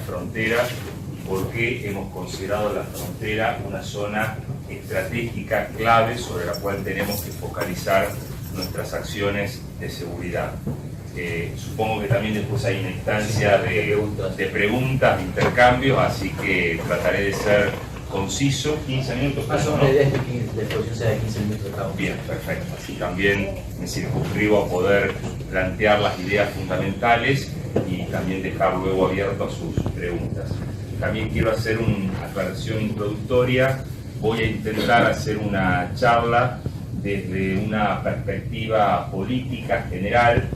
frontera y por qué hemos considerado la frontera una zona estratégica clave sobre la cual tenemos que focalizar nuestras acciones de seguridad. Supongo que también después hay una instancia de preguntas, de intercambios, así que trataré de ser conciso. 15 minutos. Más o menos de exposición sea de 15 minutos cada uno. Bien, perfecto. Así también me circunscribo a poder plantear las ideas fundamentales y también dejar luego abierto a sus preguntas. También quiero hacer una aclaración introductoria. Voy a intentar hacer una charla desde una perspectiva política general,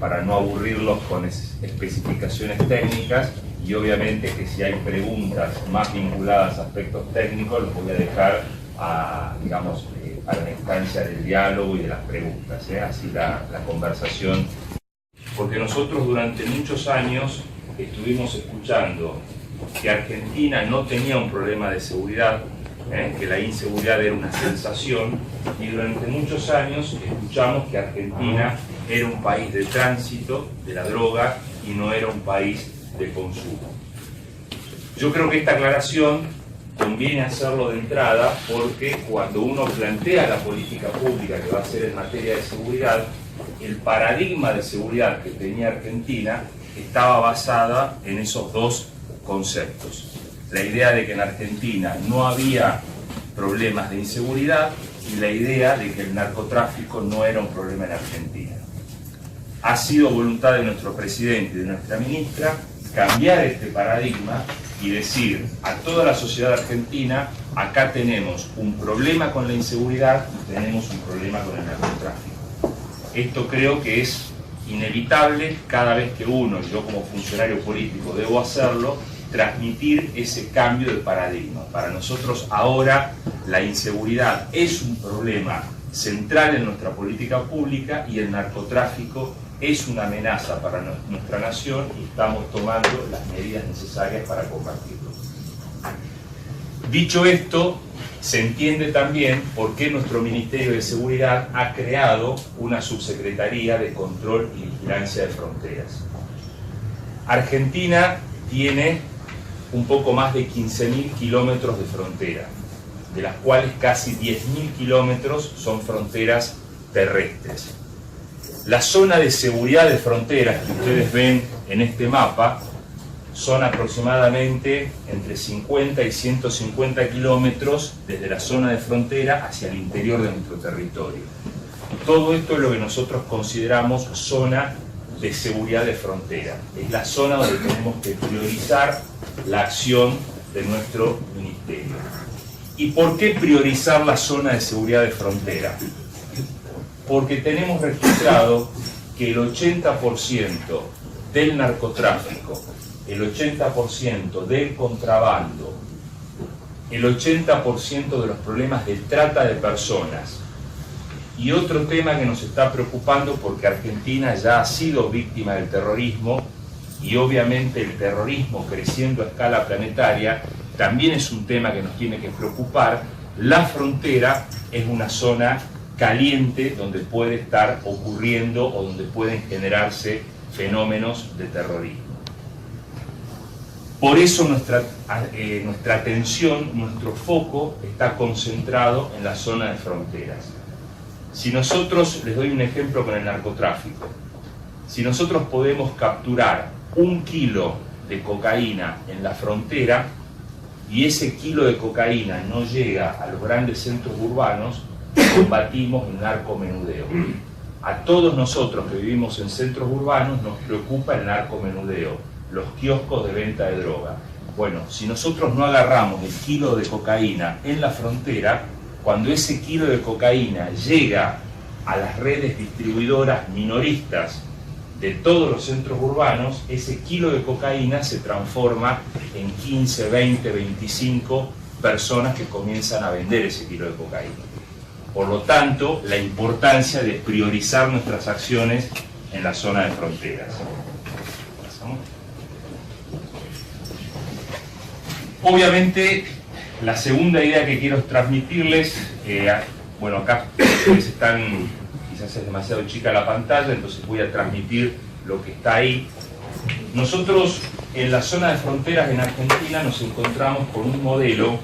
para no aburrirlos con especificaciones técnicas, y obviamente que si hay preguntas más vinculadas a aspectos técnicos los voy a dejar digamos, para la instancia del diálogo y de las preguntas, así la conversación. Porque nosotros durante muchos años estuvimos escuchando que Argentina no tenía un problema de seguridad, que la inseguridad era una sensación, y durante muchos años escuchamos que Argentina era un país de tránsito de la droga y no era un país de consumo. Yo creo que esta aclaración conviene hacerlo de entrada, porque cuando uno plantea la política pública que va a hacer en materia de seguridad, el paradigma de seguridad que tenía Argentina estaba basada en esos dos conceptos. La idea de que en Argentina no había problemas de inseguridad y la idea de que el narcotráfico no era un problema en Argentina. Ha sido voluntad de nuestro presidente y de nuestra ministra cambiar este paradigma y decir a toda la sociedad argentina: acá tenemos un problema con la inseguridad y tenemos un problema con el narcotráfico. Esto creo que es inevitable cada vez que uno, y yo como funcionario político debo hacerlo, transmitir ese cambio de paradigma. Para nosotros ahora la inseguridad es un problema central en nuestra política pública y el narcotráfico es una amenaza para nuestra nación, y estamos tomando las medidas necesarias para combatirlo. Dicho esto, se entiende también por qué nuestro Ministerio de Seguridad ha creado una subsecretaría de Control y Vigilancia de Fronteras. Argentina tiene un poco más de 15.000 kilómetros de frontera, de las cuales casi 10.000 kilómetros son fronteras terrestres. La zona de seguridad de fronteras que ustedes ven en este mapa son aproximadamente entre 50 y 150 kilómetros desde la zona de frontera hacia el interior de nuestro territorio. Todo esto es lo que nosotros consideramos zona de seguridad de frontera. Es la zona donde tenemos que priorizar la acción de nuestro ministerio. ¿Y por qué priorizar la zona de seguridad de frontera? Porque tenemos registrado que el 80% del narcotráfico, el 80% del contrabando, el 80% de los problemas de trata de personas, y otro tema que nos está preocupando porque Argentina ya ha sido víctima del terrorismo, y obviamente el terrorismo creciendo a escala planetaria también es un tema que nos tiene que preocupar. La frontera es una zona caliente donde puede estar ocurriendo o donde pueden generarse fenómenos de terrorismo. Por eso nuestra atención, nuestro foco está concentrado en la zona de fronteras. Si nosotros, les doy un ejemplo con el narcotráfico, si nosotros podemos capturar 1 kilo de cocaína en la frontera y ese kilo de cocaína no llega a los grandes centros urbanos, combatimos el narcomenudeo. A todos nosotros que vivimos en centros urbanos nos preocupa el narcomenudeo, los kioscos de venta de droga. Bueno, si nosotros no agarramos el kilo de cocaína en la frontera, cuando ese kilo de cocaína llega a las redes distribuidoras minoristas de todos los centros urbanos, ese kilo de cocaína se transforma en 15, 20, 25 personas que comienzan a vender ese kilo de cocaína. Por lo tanto, la importancia de priorizar nuestras acciones en la zona de fronteras. Obviamente, la segunda idea que quiero transmitirles, bueno, acá ustedes están, quizás es demasiado chica la pantalla, entonces voy a transmitir lo que está ahí. Nosotros en la zona de fronteras en Argentina nos encontramos con un modelo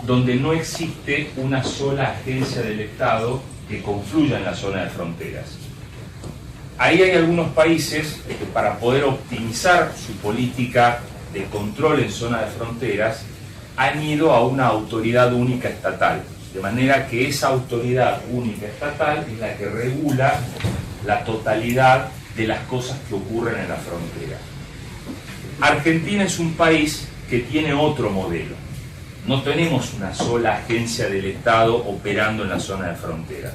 donde no existe una sola agencia del Estado que confluya en la zona de fronteras. Ahí hay algunos países que para poder optimizar su política de control en zona de fronteras han ido a una autoridad única estatal, de manera que esa autoridad única estatal es la que regula la totalidad de las cosas que ocurren en la frontera. Argentina es un país que tiene otro modelo. No tenemos una sola agencia del Estado operando en la zona de frontera.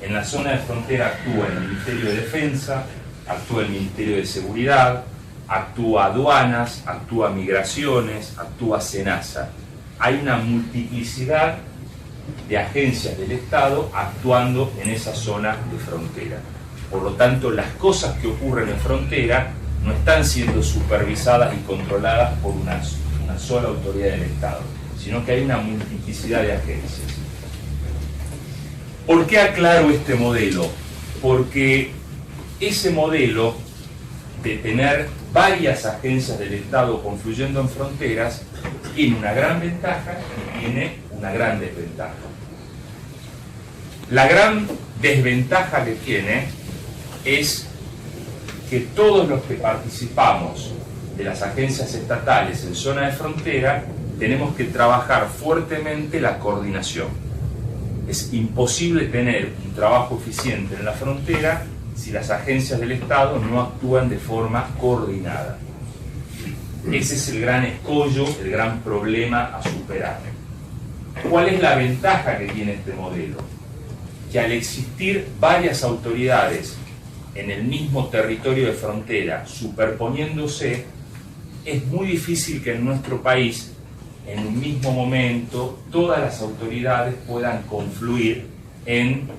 En la zona de frontera actúa el Ministerio de Defensa, actúa el Ministerio de Seguridad, actúa Aduanas, actúa Migraciones, actúa SENASA. Hay una multiplicidad de agencias del Estado actuando en esa zona de frontera. Por lo tanto, las cosas que ocurren en frontera no están siendo supervisadas y controladas por una sola autoridad del Estado, sino que hay una multiplicidad de agencias. ¿Por qué aclaro este modelo? Porque ese modelo de tener varias agencias del Estado confluyendo en fronteras tiene una gran ventaja y tiene una gran desventaja. La gran desventaja que tiene es que todos los que participamos de las agencias estatales en zona de frontera tenemos que trabajar fuertemente la coordinación. Es imposible tener un trabajo eficiente en la frontera si las agencias del Estado no actúan de forma coordinada. Ese es el gran escollo, el gran problema a superar. ¿Cuál es la ventaja que tiene este modelo? Que al existir varias autoridades en el mismo territorio de frontera superponiéndose, es muy difícil que en nuestro país, en un mismo momento, todas las autoridades puedan confluir en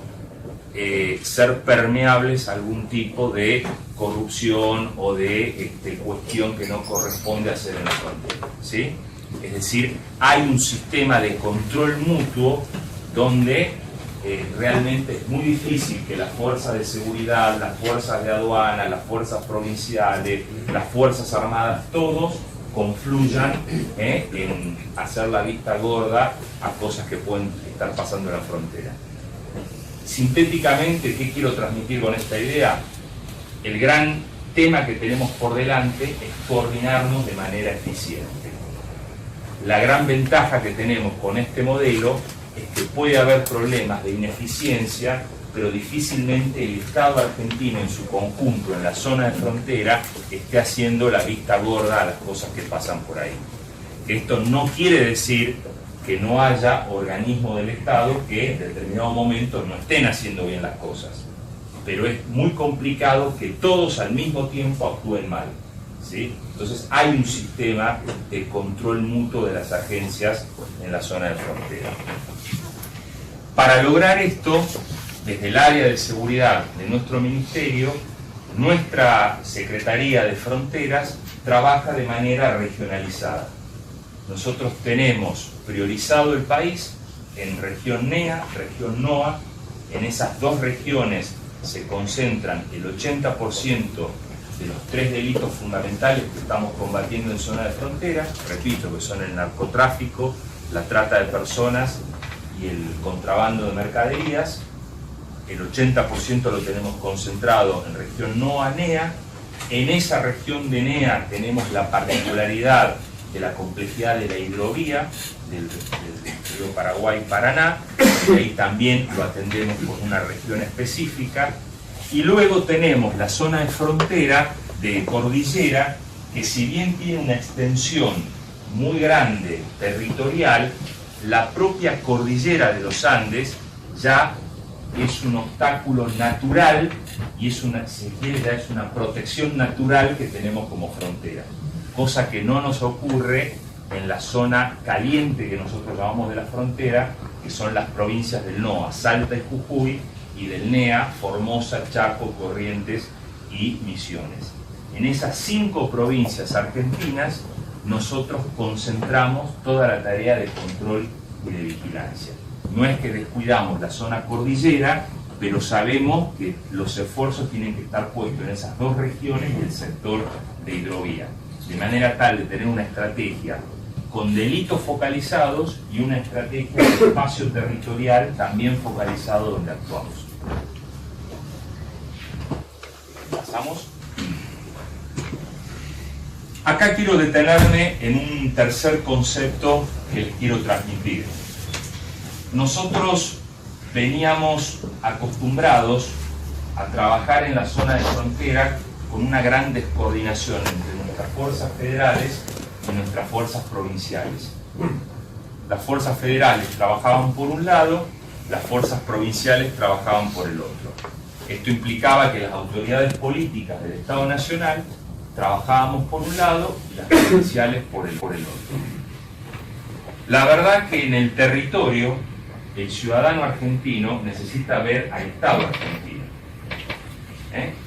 ser permeables a algún tipo de corrupción o de cuestión que no corresponde hacer en la frontera, ¿sí? Es decir, hay un sistema de control mutuo donde realmente es muy difícil que las fuerzas de seguridad, las fuerzas de aduana, las fuerzas provinciales, las fuerzas armadas, todos confluyan en hacer la vista gorda a cosas que pueden estar pasando en la frontera. Sintéticamente, ¿qué quiero transmitir con esta idea? El gran tema que tenemos por delante es coordinarnos de manera eficiente. La gran ventaja que tenemos con este modelo es que puede haber problemas de ineficiencia, pero difícilmente el Estado argentino en su conjunto, en la zona de frontera, esté haciendo la vista gorda a las cosas que pasan por ahí. Esto no quiere decir que no haya organismos del Estado que en determinado momento no estén haciendo bien las cosas, pero es muy complicado que todos al mismo tiempo actúen mal, ¿sí? Entonces hay un sistema de control mutuo de las agencias en la zona de frontera. Para lograr esto, desde el área de seguridad de nuestro ministerio, nuestra Secretaría de Fronteras trabaja de manera regionalizada. Nosotros tenemos priorizado el país en región NEA, región NOA. En esas dos regiones se concentran el 80% de los 3 delitos fundamentales que estamos combatiendo en zona de frontera. Repito, que son el narcotráfico, la trata de personas y el contrabando de mercaderías. El 80% lo tenemos concentrado en región NOA-NEA. En esa región de NEA tenemos la particularidad de la complejidad de la hidrovía del río Paraguay-Paraná, y ahí también lo atendemos con una región específica. Y luego tenemos la zona de frontera de cordillera, que si bien tiene una extensión muy grande territorial, la propia cordillera de los Andes ya es un obstáculo natural y es una, si quiere, ya es una protección natural que tenemos como frontera, cosa que no nos ocurre en la zona caliente que nosotros llamamos de la frontera, que son las provincias del NOA, Salta y Jujuy, y del NEA, Formosa, Chaco, Corrientes y Misiones. En esas 5 provincias argentinas nosotros concentramos toda la tarea de control y de vigilancia. No es que descuidamos la zona cordillera, pero sabemos que los esfuerzos tienen que estar puestos en esas dos regiones y el sector de hidrovía, de manera tal de tener una estrategia con delitos focalizados y una estrategia de espacio territorial también focalizado donde actuamos. Pasamos. Acá quiero detenerme en un tercer concepto que les quiero transmitir. Nosotros veníamos acostumbrados a trabajar en la zona de frontera con una gran descoordinación entre nuestras fuerzas federales y nuestras fuerzas provinciales. Las fuerzas federales trabajaban por un lado, las fuerzas provinciales trabajaban por el otro. Esto implicaba que las autoridades políticas del Estado Nacional trabajábamos por un lado y las provinciales por el otro. La verdad que en el territorio el ciudadano argentino necesita ver al Estado argentino.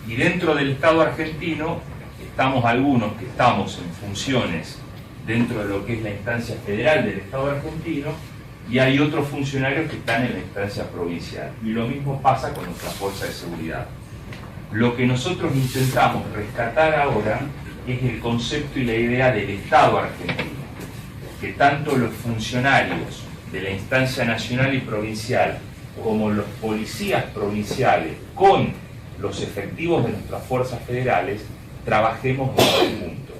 Y dentro del Estado argentino estamos algunos que estamos en funciones dentro de lo que es la instancia federal del Estado argentino y hay otros funcionarios que están en la instancia provincial. Y lo mismo pasa con nuestra fuerza de seguridad. Lo que nosotros intentamos rescatar ahora es el concepto y la idea del Estado argentino, que tanto los funcionarios de la instancia nacional y provincial como los policías provinciales con los efectivos de nuestras fuerzas federales trabajemos en conjunto.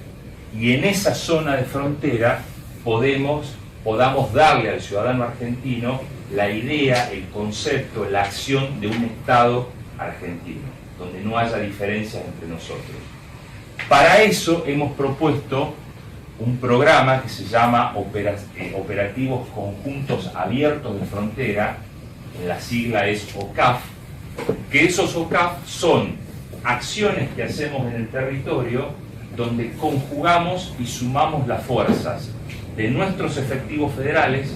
Y en esa zona de frontera podamos darle al ciudadano argentino la idea, el concepto, la acción de un Estado argentino, donde no haya diferencias entre nosotros. Para eso hemos propuesto un programa que se llama Operativos Conjuntos Abiertos de Frontera, la sigla es OCAF, que esos OCAF son acciones que hacemos en el territorio donde conjugamos y sumamos las fuerzas de nuestros efectivos federales,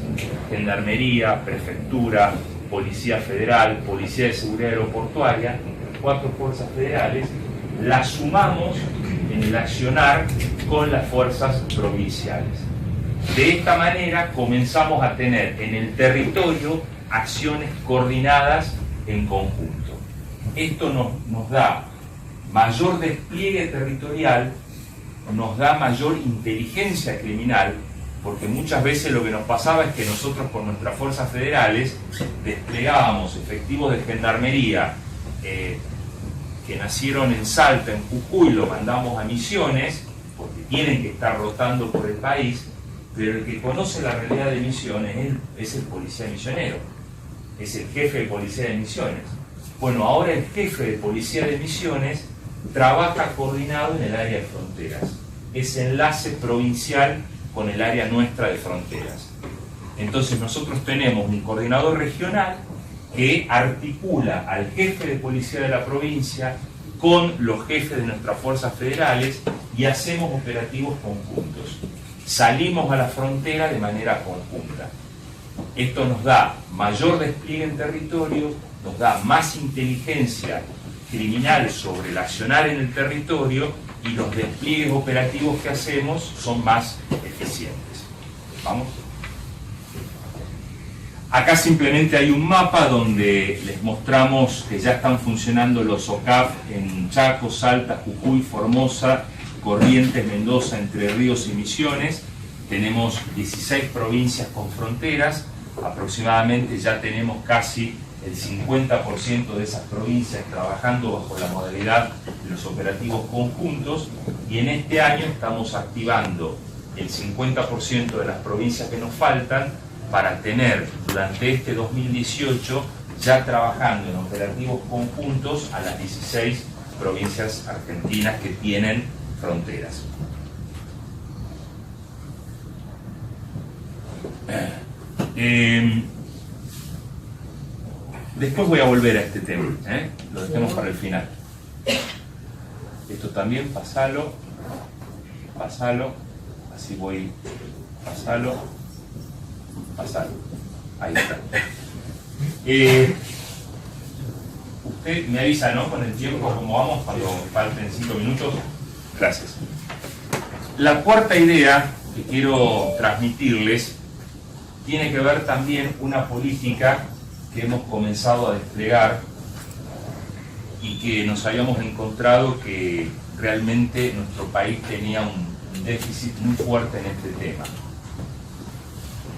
Gendarmería, Prefectura, Policía Federal, Policía de Seguridad Aeroportuaria, 4 fuerzas federales, las sumamos en el accionar con las fuerzas provinciales. De esta manera comenzamos a tener en el territorio acciones coordinadas en conjunto. Esto nos da mayor despliegue territorial, nos da mayor inteligencia criminal, porque muchas veces lo que nos pasaba es que nosotros con nuestras fuerzas federales desplegábamos efectivos de gendarmería que nacieron en Salta, en Jujuy, lo mandamos a Misiones, porque tienen que estar rotando por el país, pero el que conoce la realidad de Misiones es el policía misionero, es el jefe de policía de Misiones. Bueno, ahora el jefe de policía de Misiones trabaja coordinado en el área de fronteras, es enlace provincial con el área nuestra de fronteras. Entonces nosotros tenemos un coordinador regional que articula al jefe de policía de la provincia con los jefes de nuestras fuerzas federales y hacemos operativos conjuntos. Salimos a la frontera de manera conjunta. Esto nos da mayor despliegue en territorio, nos da más inteligencia criminal sobre el accionar en el territorio y los despliegues operativos que hacemos son más eficientes. ¿Vamos? Acá simplemente hay un mapa donde les mostramos que ya están funcionando los OCAF en Chaco, Salta, Jujuy, Formosa, Corrientes, Mendoza, Entre Ríos y Misiones. Tenemos 16 provincias con fronteras, aproximadamente ya tenemos casi el 50% de esas provincias trabajando bajo la modalidad de los operativos conjuntos y en este año estamos activando el 50% de las provincias que nos faltan para tener durante este 2018 ya trabajando en operativos conjuntos a las 16 provincias argentinas que tienen fronteras. Después voy a volver a este tema, lo dejemos para el final. Esto también, pasalo, así voy, pasalo. Ahí está. Usted me avisa, ¿no? Con el tiempo, cómo vamos, cuando falten 5 minutos. Gracias. La cuarta idea que quiero transmitirles tiene que ver también una política que hemos comenzado a desplegar y que nos habíamos encontrado que realmente nuestro país tenía un déficit muy fuerte en este tema.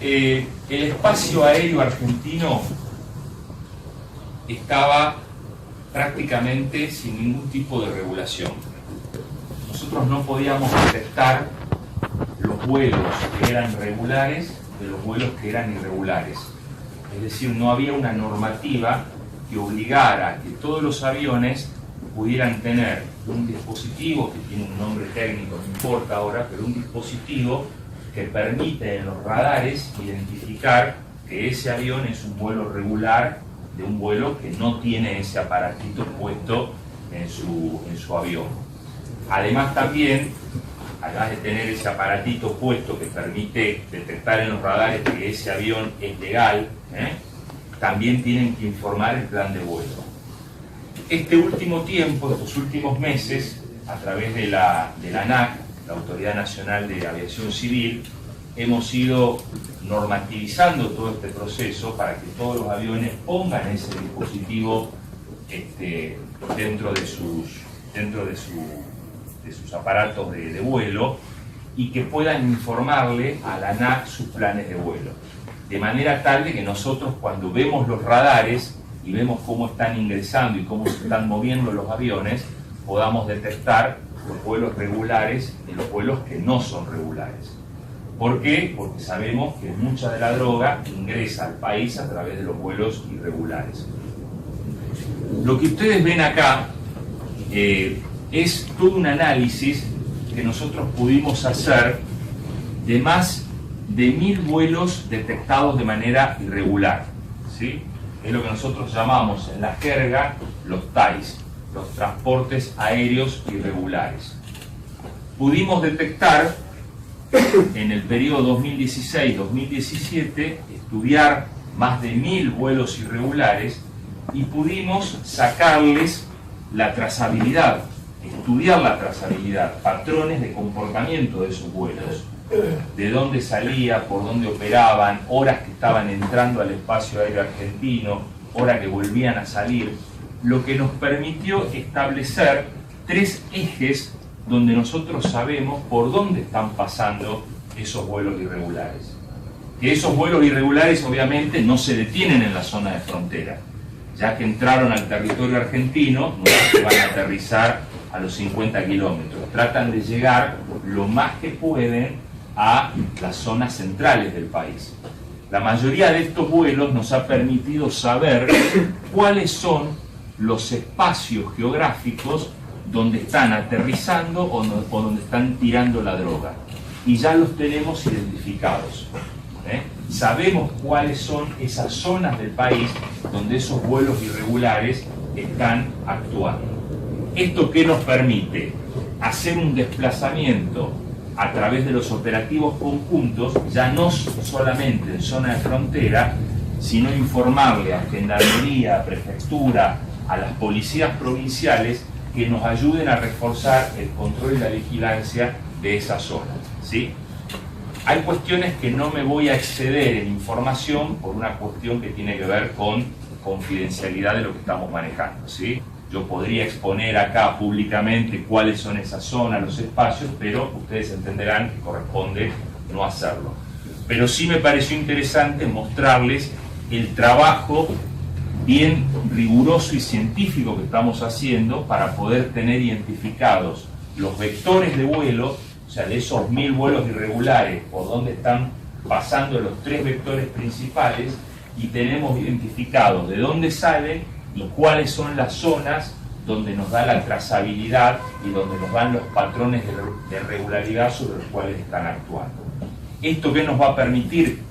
El espacio aéreo argentino estaba prácticamente sin ningún tipo de regulación. Nosotros no podíamos detectar los vuelos que eran regulares de los vuelos que eran irregulares. Es decir, no había una normativa que obligara a que todos los aviones pudieran tener un dispositivo que tiene un nombre técnico, no importa ahora, pero un dispositivo que permite en los radares identificar que ese avión es un vuelo regular de un vuelo que no tiene ese aparatito puesto en su avión. Además también, además de tener ese aparatito puesto que permite detectar en los radares que ese avión es legal, también tienen que informar el plan de vuelo. Este último tiempo, estos últimos meses, a través de la ANAC, la Autoridad Nacional de Aviación Civil, hemos ido normativizando todo este proceso para que todos los aviones pongan ese dispositivo dentro de sus aparatos de vuelo y que puedan informarle a la ANAC sus planes de vuelo. De manera tal de que nosotros, cuando vemos los radares y vemos cómo están ingresando y cómo se están moviendo los aviones, podamos detectar los vuelos regulares y los vuelos que no son regulares. ¿Por qué? Porque sabemos que mucha de la droga ingresa al país a través de los vuelos irregulares. Lo que ustedes ven acá es todo un análisis que nosotros pudimos hacer de más de 1000 vuelos detectados de manera irregular, ¿sí? Es lo que nosotros llamamos en la jerga los TAIs, los transportes aéreos irregulares. Pudimos detectar en el periodo 2016-2017, estudiar más de 1000 vuelos irregulares y pudimos sacarles la trazabilidad, estudiar la trazabilidad, patrones de comportamiento de esos vuelos, de dónde salía, por dónde operaban, horas que estaban entrando al espacio aéreo argentino, horas que volvían a salir, lo que nos permitió establecer 3 ejes donde nosotros sabemos por dónde están pasando esos vuelos irregulares. Que esos vuelos irregulares obviamente no se detienen en la zona de frontera, ya que entraron al territorio argentino, no se van a aterrizar a los 50 kilómetros, tratan de llegar lo más que pueden a las zonas centrales del país. La mayoría de estos vuelos nos ha permitido saber cuáles son los espacios geográficos donde están aterrizando o donde están tirando la droga. Y ya los tenemos identificados. Sabemos cuáles son esas zonas del país donde esos vuelos irregulares están actuando. ¿Esto qué nos permite? Hacer un desplazamiento a través de los operativos conjuntos, ya no solamente en zona de frontera, sino informarle a Gendarmería, a Prefectura, a las policías provinciales que nos ayuden a reforzar el control y la vigilancia de esa zona, ¿sí? Hay cuestiones que no me voy a exceder en información por una cuestión que tiene que ver con confidencialidad de lo que estamos manejando, ¿sí? Yo podría exponer acá públicamente cuáles son esas zonas, los espacios, pero ustedes entenderán que corresponde no hacerlo. Pero sí me pareció interesante mostrarles el trabajo bien riguroso y científico que estamos haciendo para poder tener identificados los vectores de vuelo, o sea, de esos 1000 vuelos irregulares, por donde están pasando los 3 vectores principales, y tenemos identificados de dónde salen y cuáles son las zonas donde nos da la trazabilidad y donde nos dan los patrones de regularidad sobre los cuales están actuando. ¿Esto qué nos va a permitir?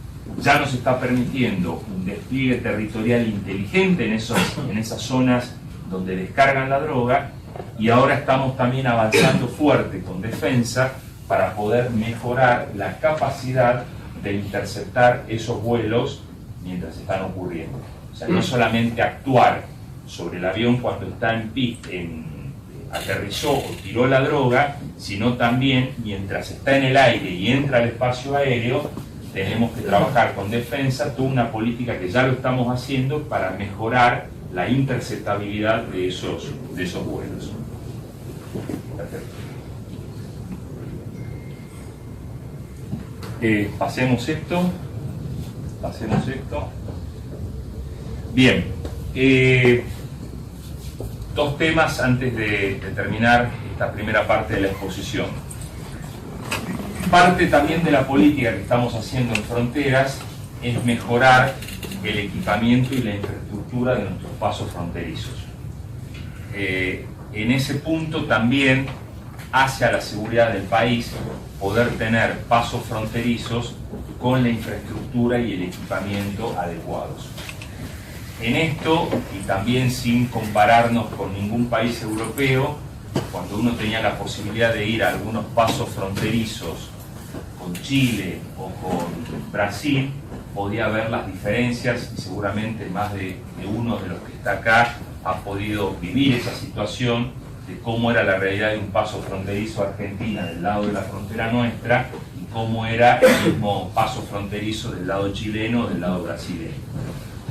Ya nos está permitiendo un despliegue territorial inteligente en esas zonas donde descargan la droga, y ahora estamos también avanzando fuerte con defensa para poder mejorar la capacidad de interceptar esos vuelos mientras están ocurriendo. O sea, no solamente actuar sobre el avión cuando está aterrizó o tiró la droga, sino también mientras está en el aire y entra al espacio aéreo, tenemos que trabajar con defensa, toda una política que ya lo estamos haciendo para mejorar la interceptabilidad de esos vuelos. Perfecto. Pasemos esto. Bien, dos temas antes de terminar esta primera parte de la exposición. Parte también de la política que estamos haciendo en Fronteras es mejorar el equipamiento y la infraestructura de nuestros pasos fronterizos. En ese punto también, hacia la seguridad del país, poder tener pasos fronterizos con la infraestructura y el equipamiento adecuados. En esto, y también sin compararnos con ningún país europeo, cuando uno tenía la posibilidad de ir a algunos pasos fronterizos con Chile o con Brasil, podía ver las diferencias, y seguramente más de uno de los que está acá ha podido vivir esa situación de cómo era la realidad de un paso fronterizo Argentina del lado de la frontera nuestra y cómo era el mismo paso fronterizo del lado chileno o del lado brasileño.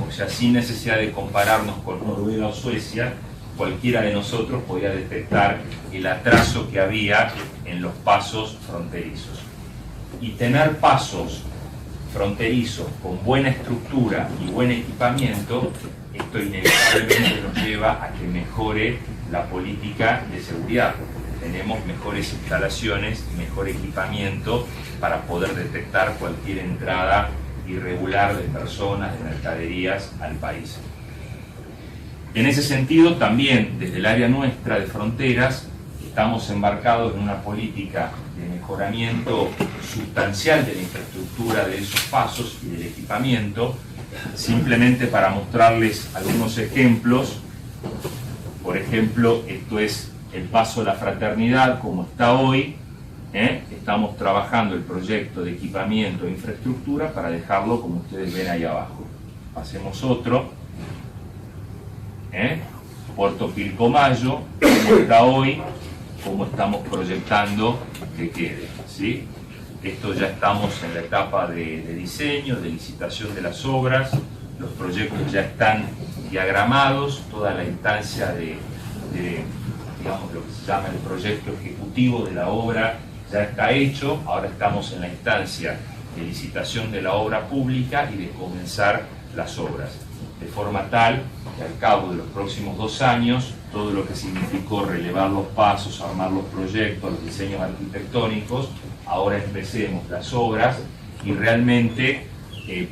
O sea, sin necesidad de compararnos con Noruega o Suecia, cualquiera de nosotros podía detectar el atraso que había en los pasos fronterizos. Y tener pasos fronterizos con buena estructura y buen equipamiento, esto inevitablemente nos lleva a que mejore la política de seguridad. Tenemos mejores instalaciones y mejor equipamiento para poder detectar cualquier entrada irregular de personas, de mercaderías al país. En ese sentido, también desde el área nuestra de Fronteras, estamos embarcados en una política de mejoramiento sustancial de la infraestructura de esos pasos y del equipamiento. Simplemente para mostrarles algunos ejemplos, por ejemplo, esto es el Paso de la Fraternidad como está hoy. Estamos trabajando el proyecto de equipamiento e infraestructura para dejarlo como ustedes ven ahí abajo. Pasemos otro. Puerto Pilcomayo, como está hoy, como estamos proyectando que quede, ¿sí? Esto ya estamos en la etapa de diseño, de licitación de las obras, los proyectos ya están diagramados, toda la instancia de digamos, lo que se llama el proyecto ejecutivo de la obra ya está hecho. Ahora estamos en la instancia de licitación de la obra pública y de comenzar las obras, de forma tal que al cabo de los próximos 2 años, todo lo que significó relevar los pasos, armar los proyectos, los diseños arquitectónicos, ahora empecemos las obras y realmente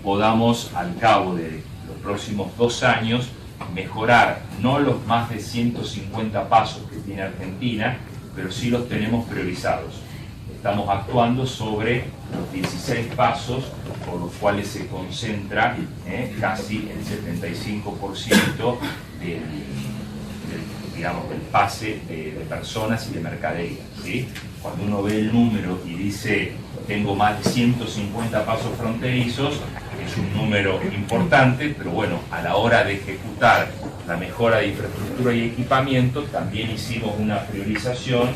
podamos al cabo de los próximos 2 años mejorar no los más de 150 pasos que tiene Argentina, pero sí los tenemos priorizados. Estamos actuando sobre los 16 pasos por los cuales se concentra casi el 75% del pase de personas y de mercaderías, ¿sí? Cuando uno ve el número y dice tengo más de 150 pasos fronterizos, es un número importante, pero bueno, a la hora de ejecutar la mejora de infraestructura y equipamiento también hicimos una priorización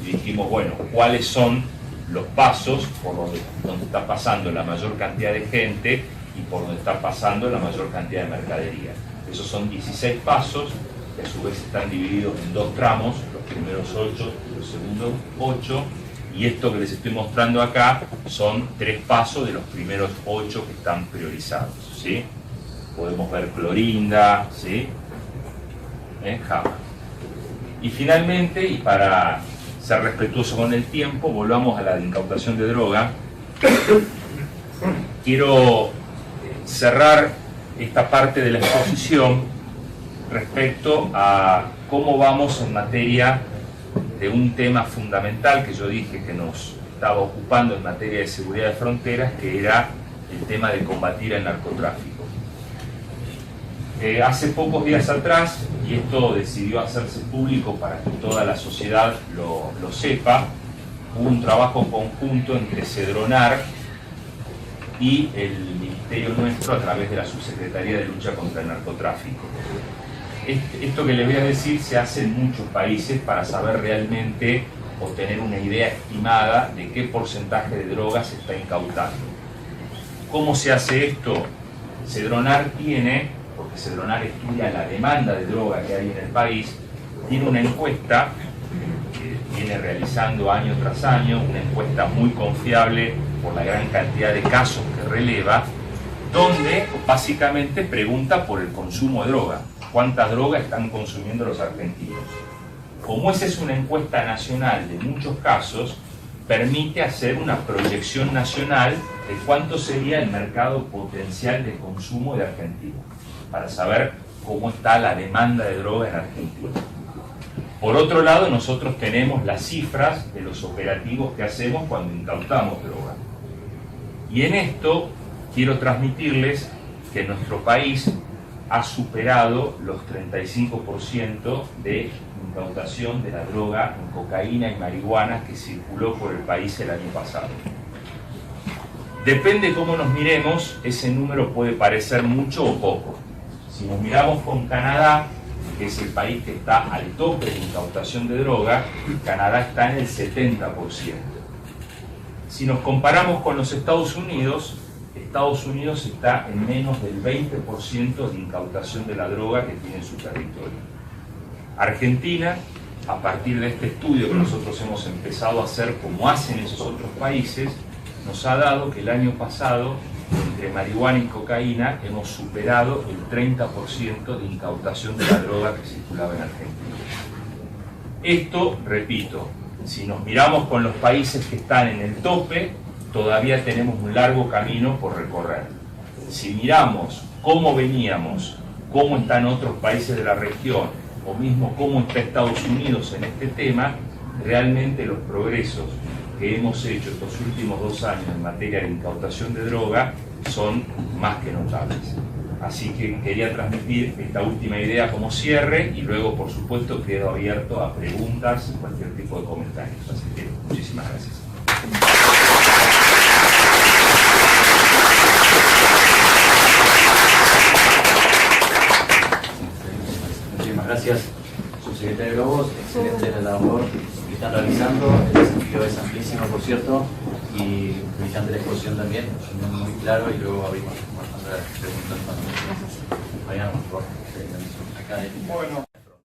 y dijimos, bueno, ¿cuáles son los pasos por donde está pasando la mayor cantidad de gente y por donde está pasando la mayor cantidad de mercadería? Esos son 16 pasos, que a su vez están divididos en 2 tramos, los primeros 8 y los segundos 8, y esto que les estoy mostrando acá son 3 pasos de los primeros 8 que están priorizados, ¿sí? Podemos ver Clorinda, ¿sí? Java. Y finalmente, y para ser respetuoso con el tiempo, volvamos a la incautación de droga. Quiero cerrar esta parte de la exposición respecto a cómo vamos en materia de un tema fundamental que yo dije que nos estaba ocupando en materia de seguridad de fronteras, que era el tema de combatir el narcotráfico. Hace pocos días atrás, y esto decidió hacerse público para que toda la sociedad lo sepa, hubo un trabajo conjunto entre Cedronar y el Ministerio nuestro a través de la Subsecretaría de Lucha contra el Narcotráfico. Esto que les voy a decir se hace en muchos países para saber realmente o tener una idea estimada de qué porcentaje de drogas se está incautando. ¿Cómo se hace esto? Cedronar tiene porque Cedronar estudia la demanda de droga que hay en el país, tiene una encuesta que viene realizando año tras año, una encuesta muy confiable por la gran cantidad de casos que releva, donde básicamente pregunta por el consumo de droga, cuánta droga están consumiendo los argentinos. Como esa es una encuesta nacional de muchos casos, permite hacer una proyección nacional de cuánto sería el mercado potencial de consumo de Argentina, para saber cómo está la demanda de droga en Argentina. Por otro lado, nosotros tenemos las cifras de los operativos que hacemos cuando incautamos droga. Y en esto quiero transmitirles que nuestro país ha superado los 35% de incautación de la droga en cocaína y marihuana que circuló por el país el año pasado. Depende cómo nos miremos, ese número puede parecer mucho o poco. Si nos miramos con Canadá, que es el país que está al tope de incautación de droga, Canadá está en el 70%. Si nos comparamos con los Estados Unidos está en menos del 20% de incautación de la droga que tiene en su territorio. Argentina, a partir de este estudio que nosotros hemos empezado a hacer como hacen esos otros países, nos ha dado que el año pasado, entre marihuana y cocaína, hemos superado el 30% de incautación de la droga que circulaba en Argentina. Esto, repito, si nos miramos con los países que están en el tope, todavía tenemos un largo camino por recorrer. Si miramos cómo veníamos, cómo están otros países de la región, o mismo cómo está Estados Unidos en este tema, realmente los progresos que hemos hecho estos últimos 2 años en materia de incautación de droga son más que notables. Así que quería transmitir esta última idea como cierre y luego, por supuesto, quedo abierto a preguntas, cualquier tipo de comentarios. Así que muchísimas gracias. Muchísimas gracias, subsecretario Lobos. Excelente la labor que están realizando. El desafío es amplísimo, por cierto, y brillante la exposición también, muy claro, y luego abrimos las preguntas. Mariano, por favor. Acá, Bueno.